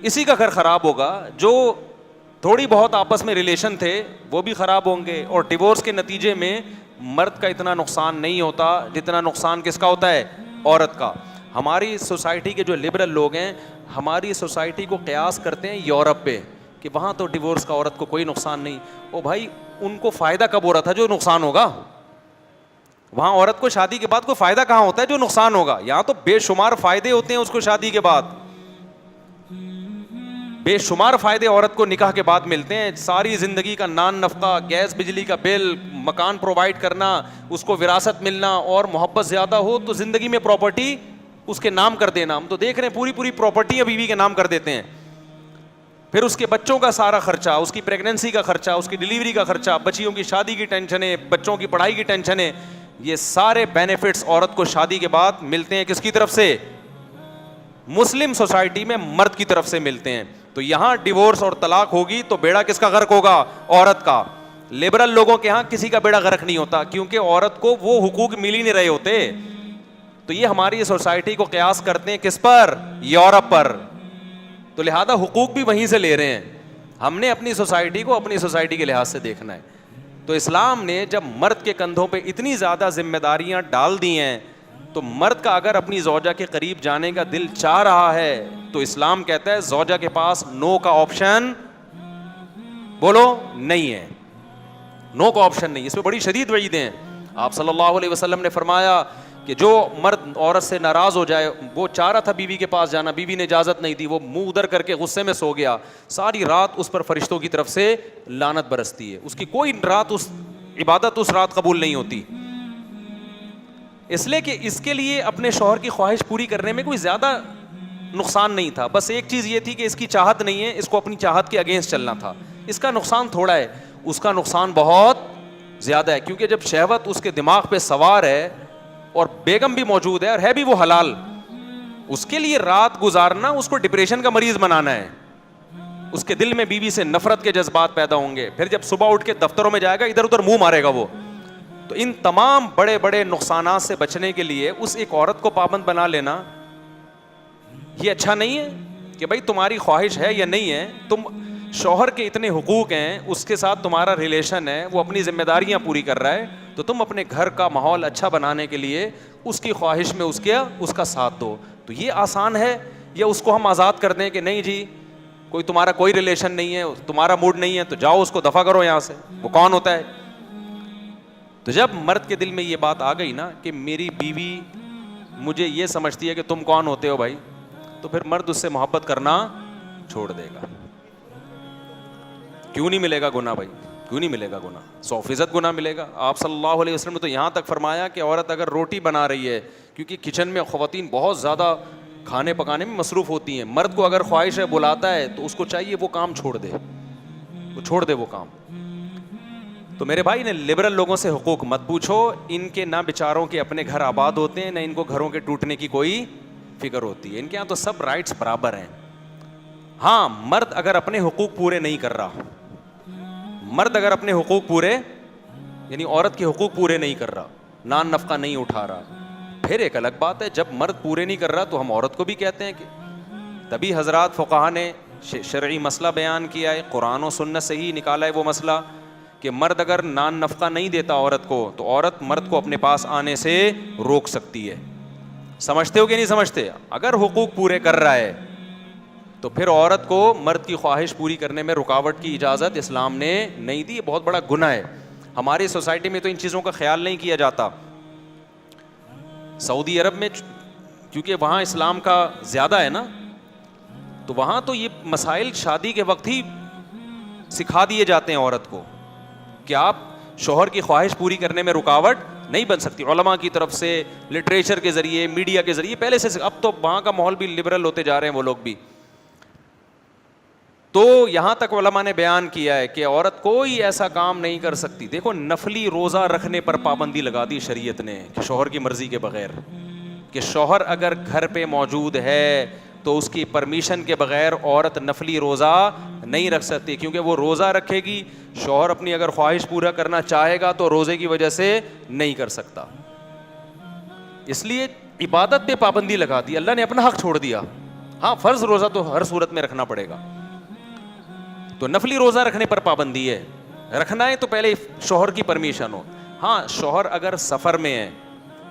اسی کا گھر خراب ہوگا. جو تھوڑی بہت آپس میں ریلیشن تھے وہ بھی خراب ہوں گے, اور ڈیورس کے نتیجے میں مرد کا اتنا نقصان نہیں ہوتا جتنا نقصان کس کا ہوتا ہے, عورت کا. ہماری سوسائٹی کے جو لبرل لوگ ہیں ہماری سوسائٹی کو قیاس کرتے ہیں یورپ پہ, کہ وہاں تو ڈیورس کا عورت کو کوئی نقصان نہیں. او بھائی ان کو فائدہ کب ہو رہا تھا جو نقصان ہوگا؟ وہاں عورت کو شادی کے بعد کوئی فائدہ کہاں ہوتا ہے جو نقصان ہوگا؟ یہاں تو بے شمار فائدے ہوتے ہیں اس کو شادی کے بعد, بے شمار فائدے عورت کو نکاح کے بعد ملتے ہیں. ساری زندگی کا نان نفقہ, گیس بجلی کا بل, مکان پرووائڈ کرنا, اس کو وراثت ملنا, اور محبت زیادہ ہو تو زندگی میں پراپرٹی اس کے نام کر دینا. ہم تو دیکھ رہے ہیں پوری پوری پراپرٹیاں بیوی کے نام کر دیتے ہیں. پھر اس کے بچوں کا سارا خرچہ, اس کی پریگننسی کا خرچہ, اس کی ڈلیوری کا خرچہ, بچیوں کی شادی کی ٹینشنیں, بچوں کی پڑھائی کی ٹینشنیں, یہ سارے بینیفٹس عورت کو شادی کے بعد ملتے ہیں کس کی طرف سے؟ مسلم سوسائٹی میں مرد کی طرف سے ملتے ہیں. تو یہاں ڈیورس اور طلاق ہوگی تو بیڑا کس کا غرق ہوگا؟ عورت کا. لبرل لوگوں کے ہاں کسی کا بیڑا غرق نہیں ہوتا, کیونکہ عورت کو وہ حقوق مل ہی نہیں رہے ہوتے. تو یہ ہماری سوسائٹی کو قیاس کرتے ہیں کس پر؟ یورپ پر. تو لہذا حقوق بھی وہیں سے لے رہے ہیں. ہم نے اپنی سوسائٹی کو اپنی سوسائٹی کے لحاظ سے دیکھنا ہے. تو اسلام نے جب مرد کے کندھوں پہ اتنی زیادہ ذمہ داریاں ڈال دی ہیں, تو مرد کا اگر اپنی زوجہ کے قریب جانے کا دل چاہ رہا ہے تو اسلام کہتا ہے زوجہ کے پاس نو کا آپشن, بولو, نہیں ہے. نو کا آپشن نہیں. اس میں بڑی شدید وعیدیں ہیں. آپ صلی اللہ علیہ وسلم نے فرمایا کہ جو مرد عورت سے ناراض ہو جائے, وہ چاہ رہا تھا بیوی کے پاس جانا, بیوی نے اجازت نہیں دی, وہ منہ ادھر کر کے غصے میں سو گیا, ساری رات اس پر فرشتوں کی طرف سے لعنت برستی ہے. اس کی کوئی رات, اس عبادت اس رات قبول نہیں ہوتی, اس لیے کہ اس کے لیے اپنے شوہر کی خواہش پوری کرنے میں کوئی زیادہ نقصان نہیں تھا. بس ایک چیز یہ تھی کہ اس کی چاہت نہیں ہے, اس کو اپنی چاہت کے اگینسٹ چلنا تھا. اس کا نقصان تھوڑا ہے, اس کا نقصان بہت زیادہ ہے, کیونکہ جب شہوت اس کے دماغ پہ سوار ہے اور بیگم بھی موجود ہے اور ہے بھی وہ حلال, اس کے لیے رات گزارنا اس کو ڈپریشن کا مریض بنانا ہے. اس کے دل میں بیوی سے نفرت کے جذبات پیدا ہوں گے. پھر جب صبح اٹھ کے دفتروں میں جائے گا ادھر ادھر منہ مارے گا وہ. تو ان تمام بڑے بڑے نقصانات سے بچنے کے لیے اس ایک عورت کو پابند بنا لینا یہ اچھا نہیں ہے کہ بھائی تمہاری خواہش ہے یا نہیں ہے, تم شوہر کے اتنے حقوق ہیں, اس کے ساتھ تمہارا ریلیشن ہے, وہ اپنی ذمہ داریاں پوری کر رہا ہے, تو تم اپنے گھر کا ماحول اچھا بنانے کے لیے اس کی خواہش میں اس کا ساتھ دو. تو یہ آسان ہے, یا اس کو ہم آزاد کر دیں کہ نہیں جی کوئی تمہارا کوئی ریلیشن نہیں ہے, تمہارا موڈ نہیں ہے, تو جاؤ اس کو دفع کرو یہاں سے, وہ کون ہوتا ہے؟ تو جب مرد کے دل میں یہ بات آ گئی نا کہ میری بیوی مجھے یہ سمجھتی ہے کہ تم کون ہوتے ہو بھائی, تو پھر مرد اس سے محبت کرنا چھوڑ دے گا. کیوں نہیں ملے گا گناہ بھائی, کیوں نہیں ملے گا گناہ؟ 100% گناہ ملے گا. آپ صلی اللہ علیہ وسلم نے تو یہاں تک فرمایا کہ عورت اگر روٹی بنا رہی ہے, کیونکہ کچن میں خواتین بہت زیادہ کھانے پکانے میں مصروف ہوتی ہیں, مرد کو اگر خواہش ہے بلاتا ہے تو اس کو چاہیے وہ کام چھوڑ دے, وہ چھوڑ دے وہ کام. تو میرے بھائی نے لبرل لوگوں سے حقوق مت پوچھو, ان کے نہ بیچاروں کے اپنے گھر آباد ہوتے ہیں, نہ ان کو گھروں کے ٹوٹنے کی کوئی فکر ہوتی ہے. ان کے یہاں تو سب رائٹس برابر ہیں. ہاں مرد اگر اپنے حقوق پورے نہیں کر رہا, مرد اگر اپنے حقوق پورے یعنی عورت کے حقوق پورے نہیں کر رہا, نان نفقہ نہیں اٹھا رہا, پھر ایک الگ بات ہے. جب مرد پورے نہیں کر رہا تو ہم عورت کو بھی کہتے ہیں کہ, تبھی حضرات فقہا نے شرعی مسئلہ بیان کیا ہے, قرآن و سنت سے ہی نکالا ہے وہ مسئلہ کہ مرد اگر نان نفقہ نہیں دیتا عورت کو, تو عورت مرد کو اپنے پاس آنے سے روک سکتی ہے. سمجھتے ہو کہ نہیں سمجھتے؟ اگر حقوق پورے کر رہا ہے تو پھر عورت کو مرد کی خواہش پوری کرنے میں رکاوٹ کی اجازت اسلام نے نہیں دی. یہ بہت بڑا گناہ ہے. ہماری سوسائٹی میں تو ان چیزوں کا خیال نہیں کیا جاتا. سعودی عرب میں کیونکہ وہاں اسلام کا زیادہ ہے نا, تو وہاں تو یہ مسائل شادی کے وقت ہی سکھا دیے جاتے ہیں عورت کو کہ آپ شوہر کی خواہش پوری کرنے میں رکاوٹ نہیں بن سکتی. علماء کی طرف سے, لٹریچر کے ذریعے, میڈیا کے ذریعے پہلے سے. اب تو وہاں کا ماحول بھی لبرل ہوتے جا رہے ہیں وہ لوگ بھی. تو یہاں تک علماء نے بیان کیا ہے کہ عورت کوئی ایسا کام نہیں کر سکتی. دیکھو نفلی روزہ رکھنے پر پابندی لگا دی شریعت نے کہ شوہر کی مرضی کے بغیر, کہ شوہر اگر گھر پہ موجود ہے تو اس کی پرمیشن کے بغیر عورت نفلی روزہ نہیں رکھ سکتی, کیونکہ وہ روزہ رکھے گی, شوہر اپنی اگر خواہش پورا کرنا چاہے گا تو روزے کی وجہ سے نہیں کر سکتا. اس لیے عبادت پہ پابندی لگا دی, اللہ نے اپنا حق چھوڑ دیا. ہاں فرض روزہ تو ہر صورت میں رکھنا پڑے گا. تو نفلی روزہ رکھنے پر پابندی ہے, رکھنا ہے تو پہلے شوہر کی پرمیشن ہو. ہاں شوہر اگر سفر میں ہے,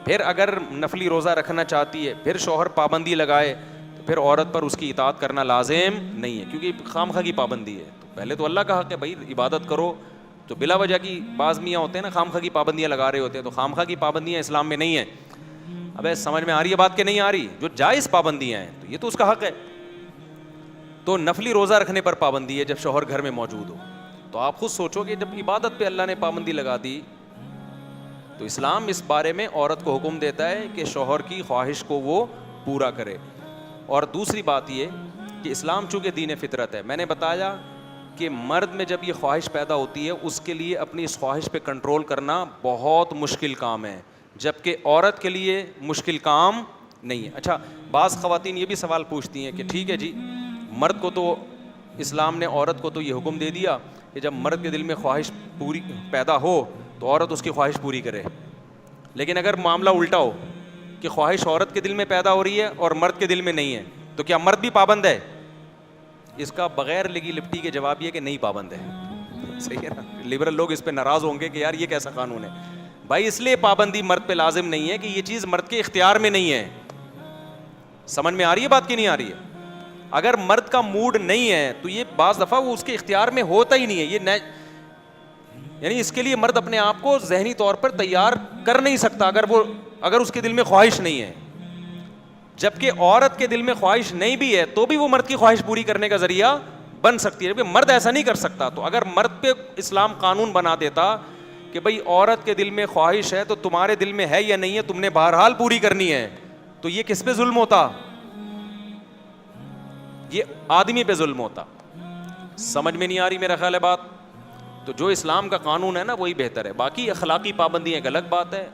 پھر اگر نفلی روزہ رکھنا چاہتی ہے, پھر شوہر پابندی لگائے, تو پھر عورت پر اس کی اطاعت کرنا لازم نہیں ہے, کیونکہ خامخواہ کی پابندی ہے. تو پہلے تو اللہ کا حق ہے بھائی عبادت کرو. تو بلا وجہ کی بعض میاں ہوتے ہیں نا خامخواہ کی پابندیاں لگا رہے ہوتے ہیں, تو خامخواہ کی پابندیاں اسلام میں نہیں ہیں. اب سمجھ میں آ رہی ہے بات کہ نہیں آ رہی؟ جو جائز پابندیاں ہیں تو یہ تو اس کا حق ہے. تو نفلی روزہ رکھنے پر پابندی ہے جب شوہر گھر میں موجود ہو. تو آپ خود سوچو کہ جب عبادت پہ اللہ نے پابندی لگا دی, تو اسلام اس بارے میں عورت کو حکم دیتا ہے کہ شوہر کی خواہش کو وہ پورا کرے. اور دوسری بات یہ کہ اسلام چونکہ دین فطرت ہے, میں نے بتایا کہ مرد میں جب یہ خواہش پیدا ہوتی ہے اس کے لیے اپنی اس خواہش پہ کنٹرول کرنا بہت مشکل کام ہے, جبکہ عورت کے لیے مشکل کام نہیں ہے. اچھا بعض خواتین یہ بھی سوال پوچھتی ہیں کہ ٹھیک ہے جی, مرد کو تو اسلام نے عورت کو تو یہ حکم دے دیا کہ جب مرد کے دل میں خواہش پوری پیدا ہو تو عورت اس کی خواہش پوری کرے, لیکن اگر معاملہ الٹا ہو کہ خواہش عورت کے دل میں پیدا ہو رہی ہے اور مرد کے دل میں نہیں ہے, تو کیا مرد بھی پابند ہے؟ اس کا بغیر لگی لپٹی کے جواب یہ کہ نہیں پابند ہے. صحیح ہے نا؟ لبرل لوگ اس پہ ناراض ہوں گے کہ یار یہ کیسا قانون ہے. بھائی اس لیے پابندی مرد پہ لازم نہیں ہے کہ یہ چیز مرد کے اختیار میں نہیں ہے. سمجھ میں آ رہی ہے بات کی نہیں آ رہی ہے؟ اگر مرد کا موڈ نہیں ہے تو یہ بعض دفعہ وہ اس کے اختیار میں ہوتا ہی نہیں ہے. یہ یعنی اس کے لیے مرد اپنے آپ کو ذہنی طور پر تیار کر نہیں سکتا اگر اس کے دل میں خواہش نہیں ہے. جبکہ عورت کے دل میں خواہش نہیں بھی ہے تو بھی وہ مرد کی خواہش پوری کرنے کا ذریعہ بن سکتی ہے, جبکہ مرد ایسا نہیں کر سکتا. تو اگر مرد پہ اسلام قانون بنا دیتا کہ بھئی عورت کے دل میں خواہش ہے تو تمہارے دل میں ہے یا نہیں ہے, تم نے بہرحال پوری کرنی ہے, تو یہ کس پہ ظلم ہوتا؟ یہ آدمی پہ ظلم ہوتا. سمجھ میں نہیں آ رہی میرا خیال ہے بات؟ تو جو اسلام کا قانون ہے نا وہی بہتر ہے. باقی اخلاقی پابندیاں ایک الگ بات ہے.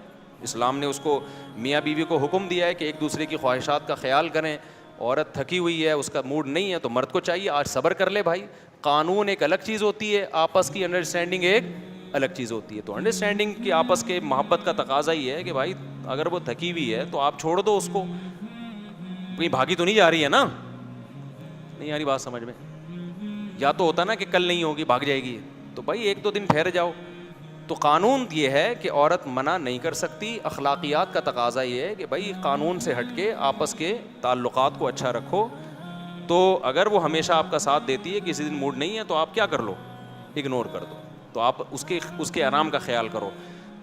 اسلام نے اس کو میاں بیوی کو حکم دیا ہے کہ ایک دوسرے کی خواہشات کا خیال کریں. عورت تھکی ہوئی ہے, اس کا موڈ نہیں ہے, تو مرد کو چاہیے آج صبر کر لے بھائی. قانون ایک الگ چیز ہوتی ہے, آپس کی انڈرسٹینڈنگ ایک الگ چیز ہوتی ہے. تو انڈرسٹینڈنگ کی آپس کے محبت کا تقاضا ہی ہے کہ بھائی اگر وہ تھکی ہوئی ہے تو آپ چھوڑ دو اس کو, کہیں بھاگی تو نہیں جا رہی ہے نا. نہیں آ رہی بات سمجھ میں؟ یا تو ہوتا نا کہ کل نہیں ہوگی بھاگ جائے گی, تو بھائی ایک دو دن ٹھہر جاؤ. تو قانون یہ ہے کہ عورت منع نہیں کر سکتی. اخلاقیات کا تقاضا یہ ہے کہ بھائی قانون سے ہٹ کے آپس کے تعلقات کو اچھا رکھو. تو اگر وہ ہمیشہ آپ کا ساتھ دیتی ہے, کسی دن موڈ نہیں ہے تو آپ کیا کر لو, اگنور کر دو. تو آپ اس کے آرام کا خیال کرو.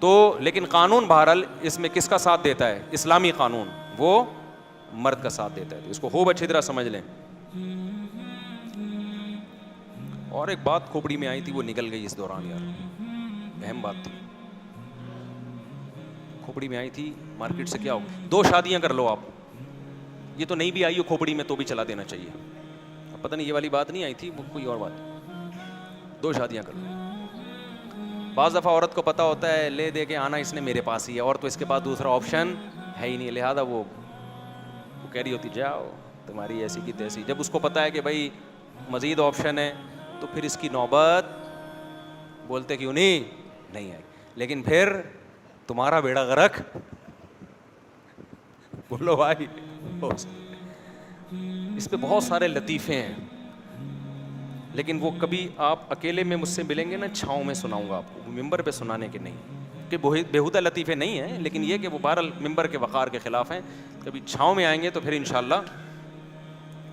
تو لیکن قانون بہرحال اس میں کس کا ساتھ دیتا ہے؟ اسلامی قانون وہ مرد کا ساتھ دیتا ہے. تو اس کو خوب اچھی طرح سمجھ لیں. اور ایک بات کھوپڑی میں آئی تھی وہ نکل گئی اس دوران, یار اہم بات تھی کھوپڑی میں آئی تھی. مارکیٹ سے کیا ہو, 2 شادیاں کر لو آپ. یہ تو نہیں بھی آئی ہو کھوپڑی میں تو بھی چلا دینا چاہیے. اب پتہ نہیں یہ والی بات نہیں آئی تھی, وہ کوئی اور بات. 2 شادیاں کر لو. بعض دفعہ عورت کو پتہ ہوتا ہے لے دے کے آنا اس نے میرے پاس ہی ہے, اور تو اس کے پاس دوسرا آپشن ہے ہی نہیں, لہٰذا وہ کہہ رہی ہوتی جاؤ تمہاری ایسی کی تیسی. جب اس کو پتہ ہے کہ بھائی مزید آپشن ہے تو پھر اس کی نوبت بولتے کیوں نہیں آئی. لیکن پھر تمہارا بیڑا غرق, بولو بھائی. اس پہ بہت سارے لطیفے ہیں, لیکن وہ کبھی آپ اکیلے میں مجھ سے ملیں گے نا, چھاؤں میں سناؤں گا آپ کو, ممبر پہ سنانے کے نہیں, کہ بےہودہ لطیفے نہیں ہیں, لیکن یہ کہ وہ بہرحال ممبر کے وقار کے خلاف ہیں. کبھی چھاؤں میں آئیں گے تو پھر انشاءاللہ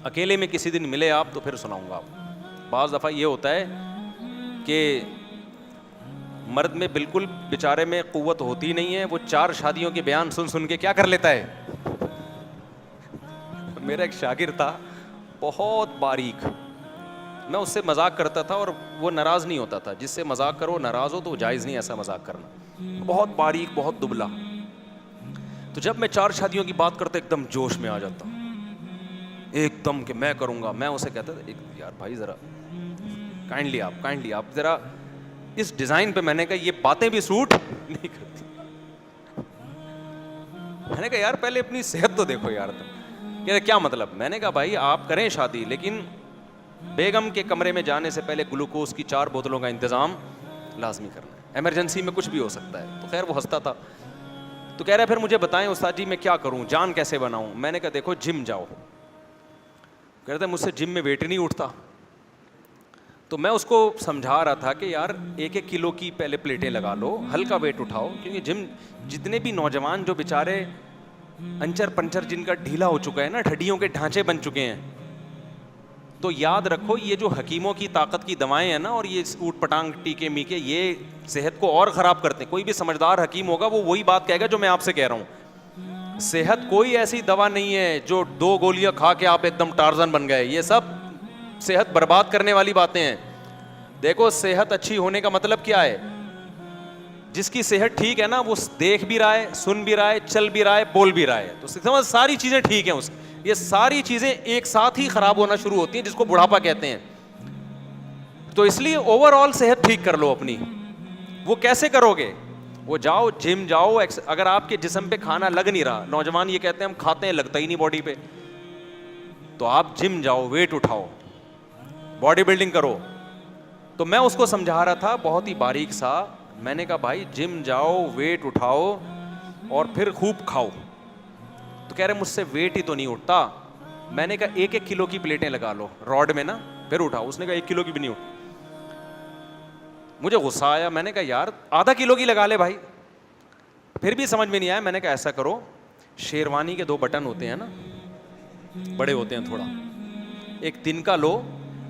اکیلے میں کسی دن ملے آپ تو پھر سناؤں گا آپ. بعض دفعہ یہ ہوتا ہے کہ مرد میں بالکل بیچارے میں قوت ہوتی نہیں ہے, وہ 4 شادیوں کے بیان سن کے کیا کر لیتا ہے. میرا ایک شاگرد تھا بہت باریک, میں اس سے مذاق کرتا تھا اور وہ ناراض نہیں ہوتا تھا. جس سے مذاق کرو ناراض ہو تو جائز نہیں ایسا مذاق کرنا. بہت باریک, بہت دبلا. تو جب میں 4 شادیوں کی بات کرتا ایک دم جوش میں آ جاتا, ایک دم کہ میں کروں گا. میں اسے کہتا تھا یار بھائی ذرا کائنڈلی آپ ذرا اس ڈیزائن پہ, میں نے کہا یہ باتیں بھی سوٹ نہیں کرتی. میں نے کہا یار پہلے اپنی صحت تو دیکھو یار. تم کیا مطلب؟ میں نے کہا بھائی آپ کریں شادی, لیکن بیگم کے کمرے میں جانے سے پہلے گلوکوز کی 4 بوتلوں کا انتظام لازمی کرنا ہے, ایمرجنسی میں کچھ بھی ہو سکتا ہے. تو خیر وہ ہنستا تھا. تو کہہ رہا پھر مجھے بتائیں استاد جی میں کیا کروں, جان کیسے بناؤں. میں نے کہا دیکھو جم جاؤ, کہتا ہے مجھ سے جم میں ویٹ ہی نہیں اٹھتا. تو میں اس کو سمجھا رہا تھا کہ یار 1-1 کلو کی پہلے پلیٹیں لگا لو, ہلکا ویٹ اٹھاؤ, کیونکہ جم جتنے بھی نوجوان جو بیچارے انچر پنچر جن کا ڈھیلا ہو چکا ہے نا, ہڈیوں کے ڈھانچے بن چکے ہیں, تو یاد رکھو یہ جو حکیموں کی طاقت کی دوائیں ہیں نا, اور یہ اوٹ پٹانگ ٹیکے میکے, یہ صحت کو اور خراب کرتے ہیں. کوئی بھی سمجھدار حکیم ہوگا وہ وہی بات کہے گا جو میں آپ سے کہہ رہا ہوں. صحت کوئی ایسی دوا نہیں ہے جو 2 گولیاں کھا کے آپ ایک دم ٹارزن بن گئے, یہ سب صحت برباد کرنے والی باتیں ہیں. دیکھو صحت اچھی ہونے کا مطلب کیا ہے, جس کی صحت ٹھیک ہے نا وہ دیکھ بھی رہا ہے, سن بھی رہا ہے, چل بھی رہا ہے, بول بھی رہا ہے, تو سمجھ ساری چیزیں ٹھیک ہیں اس. یہ ساری چیزیں ایک ساتھ ہی خراب ہونا شروع ہوتی ہیں, جس کو بڑھاپا کہتے ہیں. تو اس لیے اوور آل صحت ٹھیک کر لو اپنی. وہ کیسے کرو گے؟ وہ جاؤ جم جاؤ. اگر آپ کے جسم پہ کھانا لگ نہیں رہا, نوجوان یہ کہتے ہیں ہم کھاتے ہیں لگتا ہی نہیں باڈی پہ, تو آپ جم جاؤ, ویٹ اٹھاؤ, باڈی بلڈنگ کرو. تو میں اس کو سمجھا رہا تھا بہت ہی باریک سا. میں نے کہا بھائی جم جاؤ, ویٹ اٹھاؤ اور پھر خوب کھاؤ. تو کہہ رہے مجھ سے ویٹ ہی تو نہیں اٹھتا. میں نے کہا 1-1 کلو کی پلیٹیں لگا لو راڈ میں نا, پھر اٹھاؤ. اس نے کہا 1 کلو کی بھی نہیں اٹھ. مجھے غصہ آیا, میں نے کہا یار ½ کلو کی لگا لے بھائی. پھر بھی سمجھ میں نہیں آیا. میں نے کہا ایسا کرو, شیروانی کے 2 بٹن ہوتے ہیں نا, بڑے ہوتے ہیں تھوڑا, ایک تنکا لو,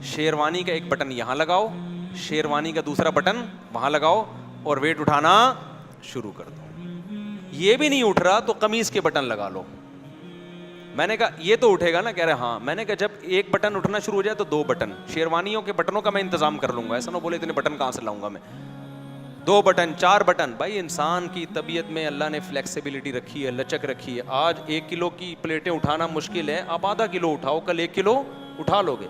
شیروانی کا 1 بٹن یہاں لگاؤ, شیروانی کا دوسرا بٹن وہاں لگاؤ, اور ویٹ اٹھانا شروع کر دو. یہ بھی نہیں اٹھ رہا تو قمیض کے بٹن لگا لو. میں نے کہا یہ تو اٹھے گا نا؟ کہہ رہے ہاں. میں نے کہا جب 1 بٹن اٹھنا شروع ہو جائے تو 2 بٹن, شیروانیوں کے بٹنوں کا میں انتظام کر لوں گا. ایسا نہ بولے اتنے بٹن کہاں سے لاؤں گا میں. 2 بٹن 4 بٹن. بھائی انسان کی طبیعت میں اللہ نے فلیکسیبلٹی رکھی ہے, لچک رکھی ہے. آج 1 کلو کی پلیٹیں اٹھانا مشکل ہے, آپ ½ کلو اٹھاؤ, کل 1 کلو اٹھا لو گے.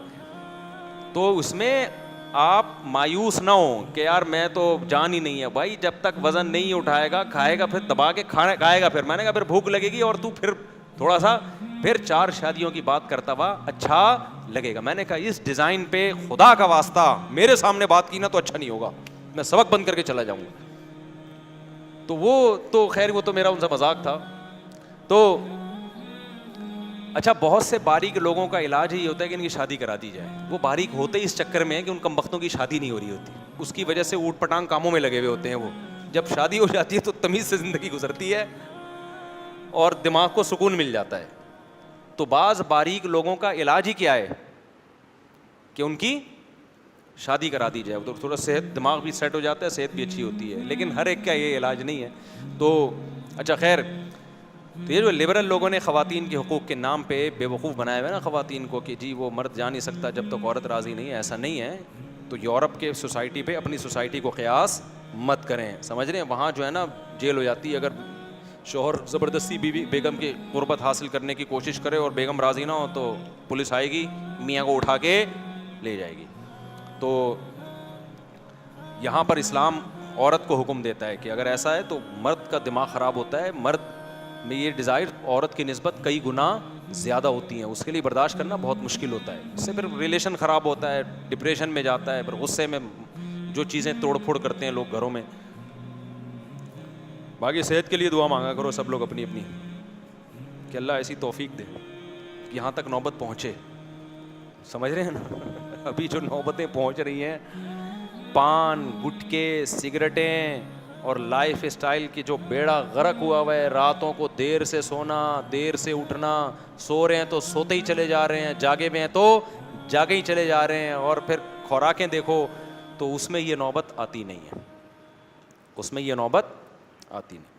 تو اس میں آپ مایوس نہ ہو کہ یار میں تو جان ہی نہیں ہے. بھائی جب تک وزن نہیں اٹھائے گا, کھائے گا, پھر دبا کے کھائے گا. پھر میں نے کہا پھر بھوک لگے گی اور تو پھر تھوڑا سا پھر 4 شادیوں کی بات کرتا ہوا اچھا لگے گا. میں نے کہا اس ڈیزائن پہ خدا کا واسطہ میرے سامنے بات کی نا تو اچھا نہیں ہوگا, میں سبق بند کر کے چلا جاؤں گا. تو وہ تو خیر وہ تو میرا ان سے مذاق تھا. تو اچھا بہت سے باریک لوگوں کا علاج ہی ہوتا ہے کہ ان کی شادی کرا دی جائے. وہ باریک ہوتے ہی اس چکر میں ہے کہ ان کمبختوں کی شادی نہیں ہو رہی ہوتی, اس کی وجہ سے اوٹ پٹانگ کاموں میں لگے ہوئے ہوتے ہیں. وہ جب شادی ہو جاتی ہے تو تمیز سے زندگی گزرتی ہے اور دماغ کو سکون مل جاتا ہے. تو بعض باریک لوگوں کا علاج ہی کیا ہے کہ ان کی شادی کرا دی جائے, تو تھوڑا صحت دماغ بھی سیٹ ہو جاتا ہے, صحت بھی اچھی ہوتی ہے. لیکن ہر ایک کا یہ علاج نہیں ہے. تو اچھا خیر, تو یہ جو لبرل لوگوں نے خواتین کے حقوق کے نام پہ بے وقوف بنایا ہوا ہے نا خواتین کو کہ جی وہ مرد جا نہیں سکتا جب تک عورت راضی نہیں ہے, ایسا نہیں ہے. تو یورپ کے سوسائٹی پہ اپنی سوسائٹی کو قیاس مت کریں. سمجھ رہے ہیں وہاں جو ہے نا جیل ہو جاتی ہے اگر شوہر زبردستی بیگم کی قربت حاصل کرنے کی کوشش کرے اور بیگم راضی نہ ہو تو پولیس آئے گی, میاں کو اٹھا کے لے جائے گی. تو یہاں پر اسلام عورت کو حکم دیتا ہے کہ اگر ایسا ہے تو مرد کا دماغ خراب ہوتا ہے, مرد میں یہ ڈیزائر عورت کی نسبت کئی گنا زیادہ ہوتی ہیں, اس کے لیے برداشت کرنا بہت مشکل ہوتا ہے. اس سے پھر ریلیشن خراب ہوتا ہے, ڈپریشن میں جاتا ہے, پھر غصے میں جو چیزیں توڑ پھوڑ کرتے ہیں لوگ گھروں میں. باقی صحت کے لیے دعا مانگا کرو سب لوگ اپنی اپنی, کہ اللہ ایسی توفیق دے یہاں تک نوبت پہنچے. سمجھ رہے ہیں نا ابھی جو نوبتیں پہنچ رہی ہیں, پان گٹکے سگریٹیں اور لائف اسٹائل کی جو بیڑا غرق ہوا ہے, راتوں کو دیر سے سونا, دیر سے اٹھنا, سو رہے ہیں تو سوتے ہی چلے جا رہے ہیں, جاگے ہوئے ہیں تو جاگے ہی چلے جا رہے ہیں, اور پھر خوراکیں دیکھو تو اس میں یہ نوبت آتی نہیں ہے, اس میں یہ نوبت آتی نہیں.